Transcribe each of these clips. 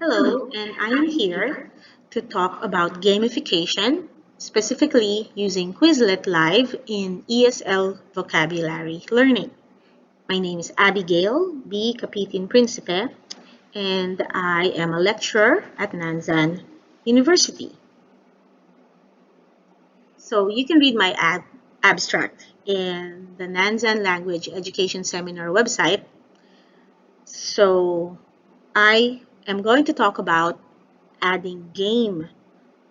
Hello, and I am here to talk about gamification, specifically using Quizlet Live in ESL vocabulary learning. My name is Abigail B. Kapitin Principe, and I am a lecturer at Nanzan University. So you can read my abstract in the Nanzan Language Education Seminar website. So I am going to talk about adding game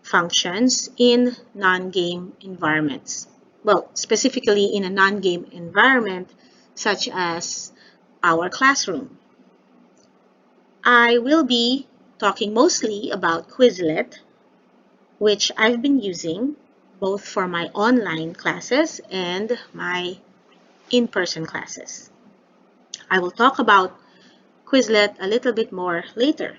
functions in non-game environments. Well, specifically in a non-game environment such as our classroom. I will be talking mostly about Quizlet, which I've been using both for my online classes and my in-person classes. I will talk about Quizlet a little bit more later.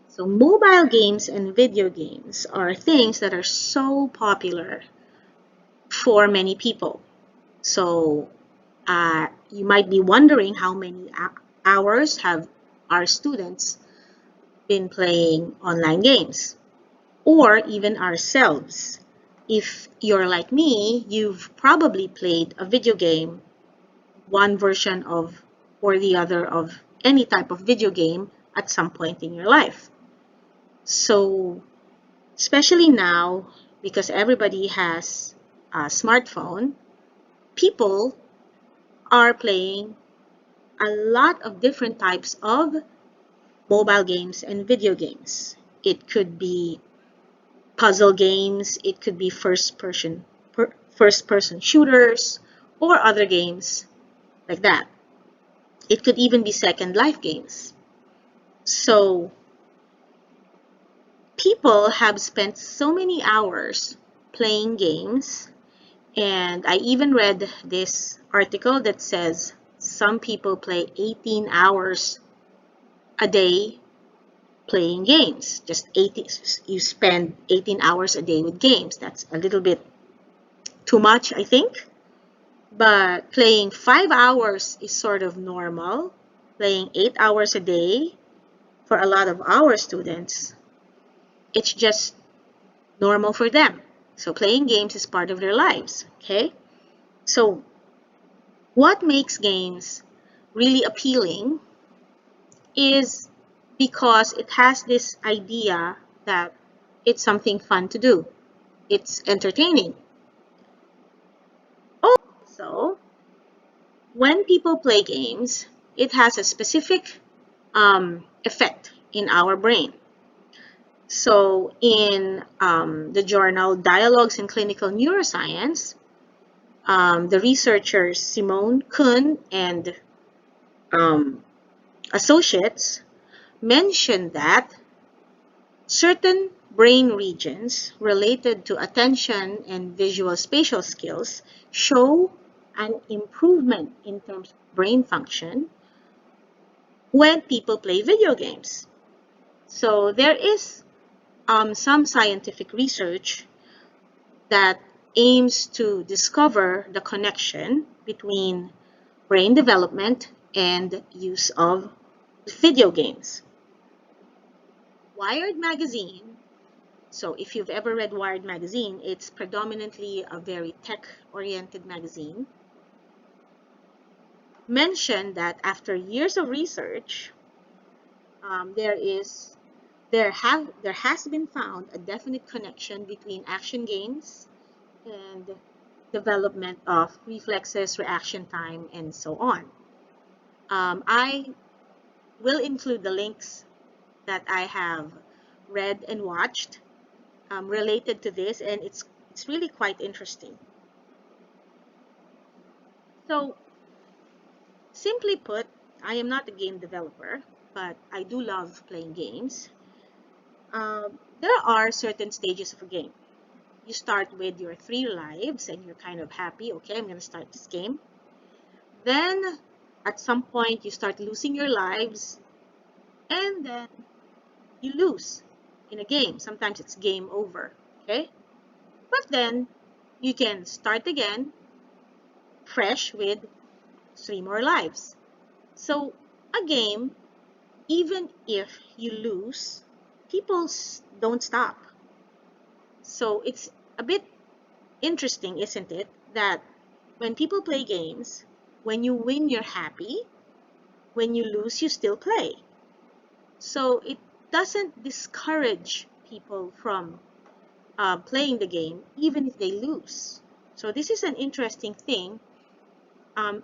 So mobile games and video games are things that are so popular for many people. So you might be wondering how many hours have our students been playing online games, or even ourselves. If you're like me, you've probably played a video game, one version of or the other of any type of video game at some point in your life. So especially now, because everybody has a smartphone, people are playing a lot of different types of mobile games and video games. It could be puzzle games, it could be first-person shooters, or other games like that. It could even be Second Life games. So people have spent so many hours playing games, and I even read this article that says some people play 18 hours a day playing games. Just 18, you spend 18 hours a day with games. That's a little bit too much, I think. But playing 5 hours is sort of normal. Playing 8 hours a day for a lot of our students, it's just normal for them. So playing games is part of their lives, okay? So what makes games really appealing is because it has this idea that it's something fun to do. It's entertaining. Also, when people play games, it has a specific effect in our brain. So in the journal Dialogues in Clinical Neuroscience, the researchers Simone Kuhn and associates mentioned that certain brain regions related to attention and visual spatial skills show an improvement in terms of brain function when people play video games. So there is some scientific research that aims to discover the connection between brain development and use of video games. Wired magazine, so if you've ever read Wired magazine, it's predominantly a very tech-oriented magazine, mentioned that after years of research, there has been found a definite connection between action games and development of reflexes, reaction time, and so on. I will include the links that I have read and watched related to this, and it's really quite interesting. So, simply put, I am not a game developer, but I do love playing games. There are certain stages of a game. You start with your 3 lives and you're kind of happy, okay, I'm going to start this game. Then at some point you start losing your lives, and then you lose in a game. Sometimes it's game over, okay? But then you can start again fresh with 3 more lives. So a game even if you lose, people don't stop. So it's a bit interesting, isn't it, that when people play games, when you win, you're happy. When you lose, you still play. So it doesn't discourage people from playing the game, even if they lose. So this is an interesting thing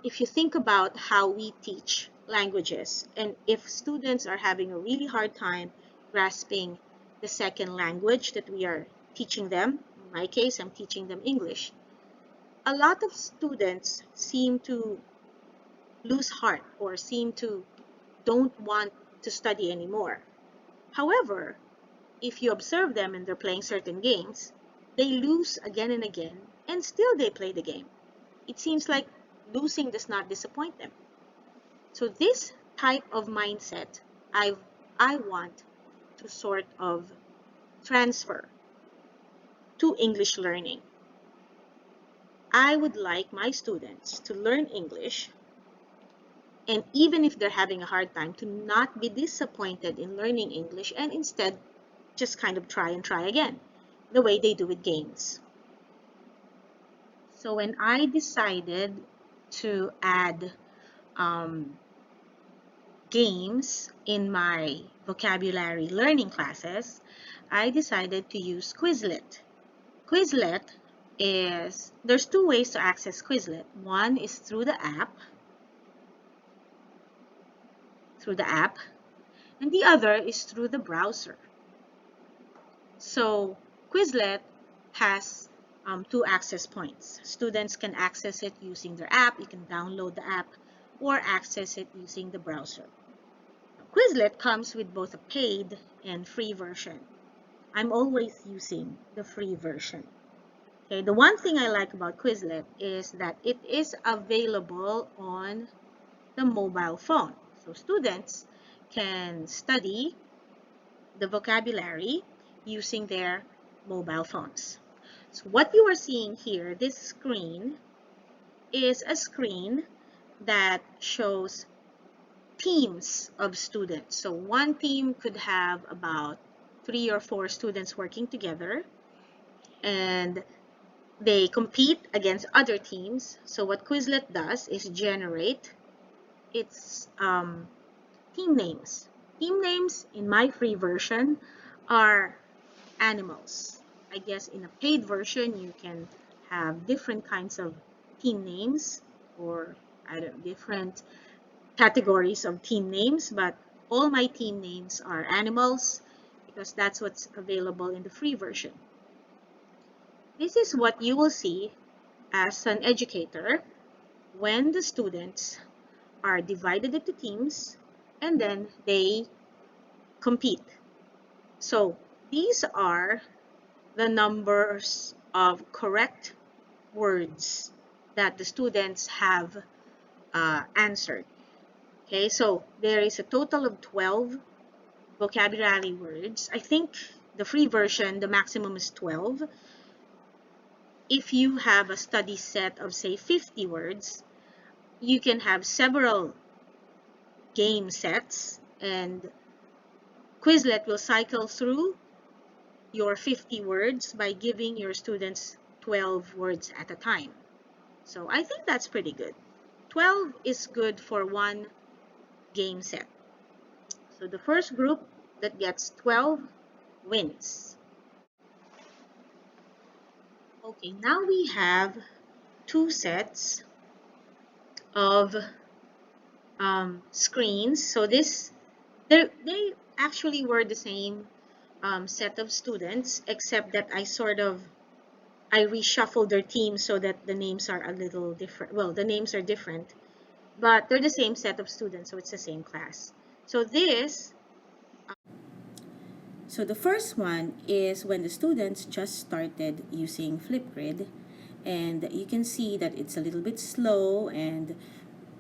if you think about how we teach languages, and if students are having a really hard time grasping the second language that we are teaching them. In my case, I'm teaching them English. A lot of students seem to lose heart or seem to don't want to study anymore. However, if you observe them and they're playing certain games, they lose again and again, and still they play the game. It seems like losing does not disappoint them. So this type of mindset, I want to sort of transfer to English learning. I would like my students to learn English, and even if they're having a hard time, to not be disappointed in learning English and instead just kind of try and try again, the way they do with games. So when I decided to add games in my vocabulary learning classes, I decided to use Quizlet. Quizlet there's two ways to access Quizlet. One is through the app, and the other is through the browser. So Quizlet has two access points. Students can access it using their app. You can download the app or access it using the browser. Quizlet comes with both a paid and free version. I'm always using the free version. Okay, the one thing I like about Quizlet is that it is available on the mobile phone. So students can study the vocabulary using their mobile phones. So what you are seeing here, this screen, is a screen that shows teams of students. So one team could have about 3 or 4 students working together, and they compete against other teams. So what Quizlet does is generate its team names. Team names in my free version are animals. I guess in a paid version you can have different kinds of team names, or I don't know, different categories of team names, but all my team names are animals because that's what's available in the free version. This is what you will see as an educator when the students are divided into teams and then they compete. So these are the numbers of correct words that the students have answered. Okay, so there is a total of 12 vocabulary words. I think the free version, the maximum is 12. If you have a study set of, say, 50 words, you can have several game sets, and Quizlet will cycle through your 50 words by giving your students 12 words at a time. So I think that's pretty good. 12 is good for one game set. So the first group that gets 12 wins. Okay, now we have two sets of screens. So they actually were the same set of students, except that I reshuffled their teams so that the names are a little different. Well, the names are different, but they're the same set of students, so it's the same class. So So the first one is when the students just started using Flipgrid, and you can see that it's a little bit slow and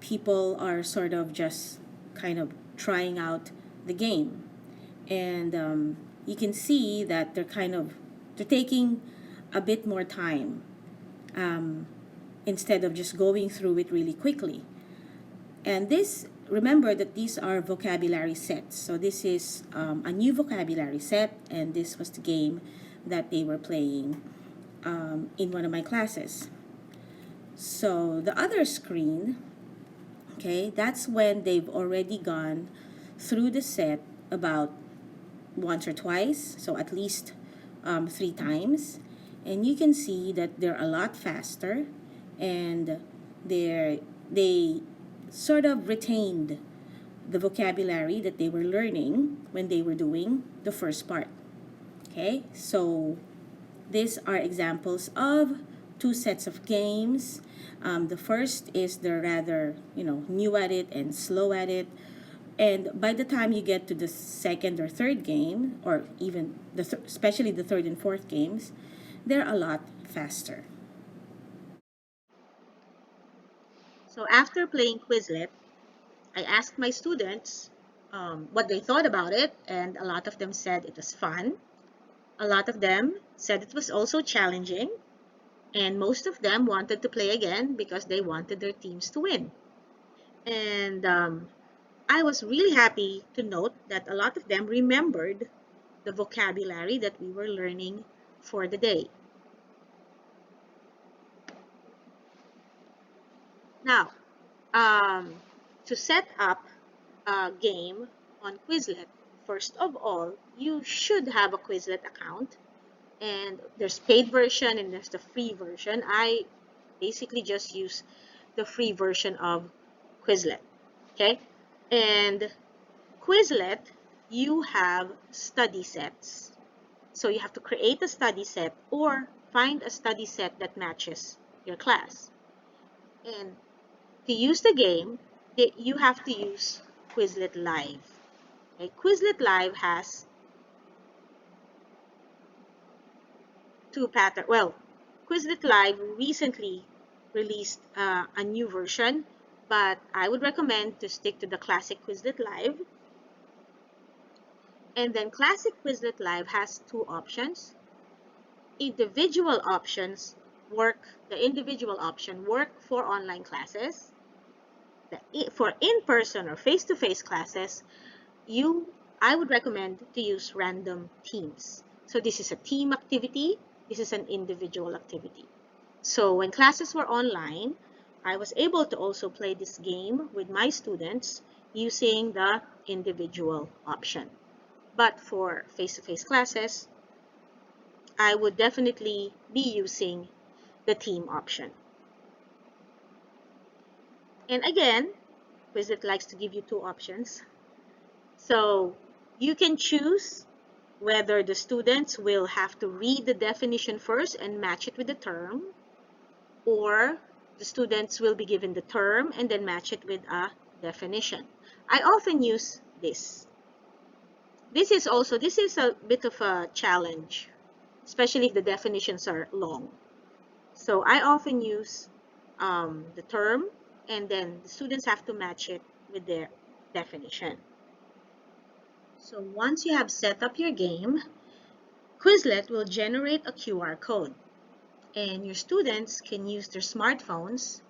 people are sort of just kind of trying out the game. And you can see that they're taking a bit more time instead of just going through it really quickly. And this remember that these are vocabulary sets. So this is a new vocabulary set, and this was the game that they were playing in one of my classes. So the other screen, okay, that's when they've already gone through the set about once or twice, so at least 3 times. And you can see that they're a lot faster, and they sort of retained the vocabulary that they were learning when they were doing the first part. Okay, so these are examples of 2 sets of games. The first is they're rather, new at it and slow at it. And by the time you get to the second or third game, or even especially the third and fourth games, they're a lot faster. So after playing Quizlet, I asked my students what they thought about it, and a lot of them said it was fun. A lot of them said it was also challenging, and most of them wanted to play again because they wanted their teams to win. And I was really happy to note that a lot of them remembered the vocabulary that we were learning for the day. Now, to set up a game on Quizlet, first of all, you should have a Quizlet account. And there's paid version and there's the free version. I basically just use the free version of Quizlet. Okay? And Quizlet, you have study sets. So you have to create a study set or find a study set that matches your class. And to use the game, you have to use Quizlet Live. Okay? Quizlet Live has two patterns. Well, Quizlet Live recently released a new version, but I would recommend to stick to the classic Quizlet Live. And then classic Quizlet Live has 2 options. Individual options the individual option work for online classes. For in-person or face-to-face classes, I would recommend to use random teams. So this is a team activity, this is an individual activity. So when classes were online, I was able to also play this game with my students using the individual option. But for face-to-face classes, I would definitely be using the team option. And again, Quizlet likes to give you 2 options. So you can choose whether the students will have to read the definition first and match it with the term, or the students will be given the term and then match it with a definition. I often use this. This is a bit of a challenge, especially if the definitions are long. So I often use the term, and then the students have to match it with their definition. So once you have set up your game, Quizlet will generate a QR code, and your students can use their smartphones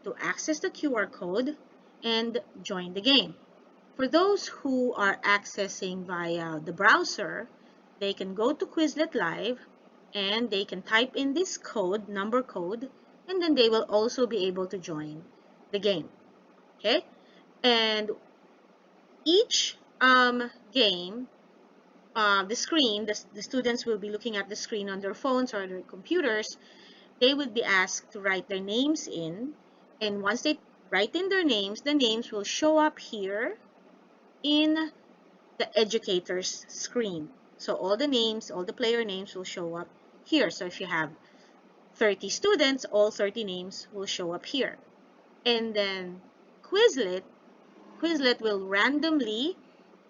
to access the QR code and join the game. For those who are accessing via the browser, they can go to Quizlet Live and they can type in this code, number code, and then they will also be able to join the game. Okay? And each game, the students will be looking at the screen on their phones or their computers. They would be asked to write their names in, and once they write in their names, the names will show up here in the educator's screen. So all the player names will show up here. So if you have 30 students, all 30 names will show up here. And then Quizlet will randomly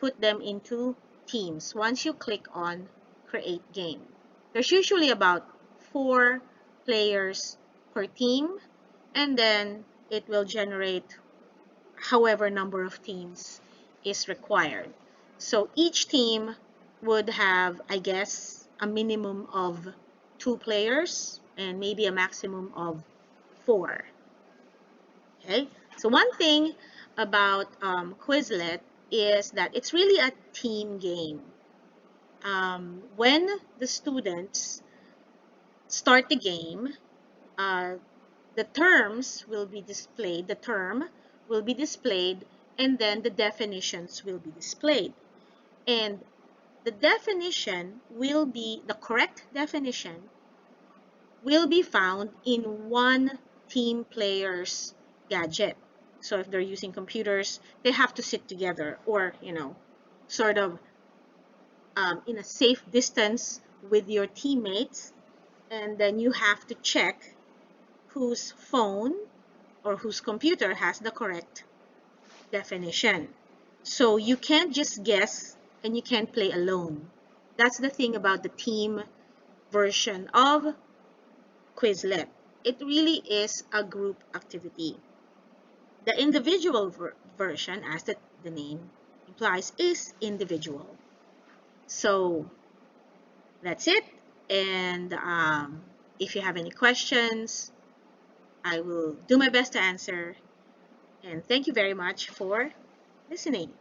put them into teams once you click on create game. There's usually about 4 players per team, and then it will generate however number of teams is required. So each team would have, I guess, a minimum of 2 players and maybe a maximum of 4. Okay, so one thing about Quizlet is that it's really a team game. When the students start the game, uh, the terms will be displayed, the term will be displayed, and then the definitions will be displayed. And the definition will be, the correct definition will be found in one team player's gadget. So if they're using computers, they have to sit together or, sort of in a safe distance with your teammates. And then you have to check whose phone or whose computer has the correct definition. So you can't just guess and you can't play alone. That's the thing about the team version of Quizlet. It really is a group activity. The individual version, as the name implies, is individual. So that's it. And if you have any questions, I will do my best to answer. And thank you very much for listening.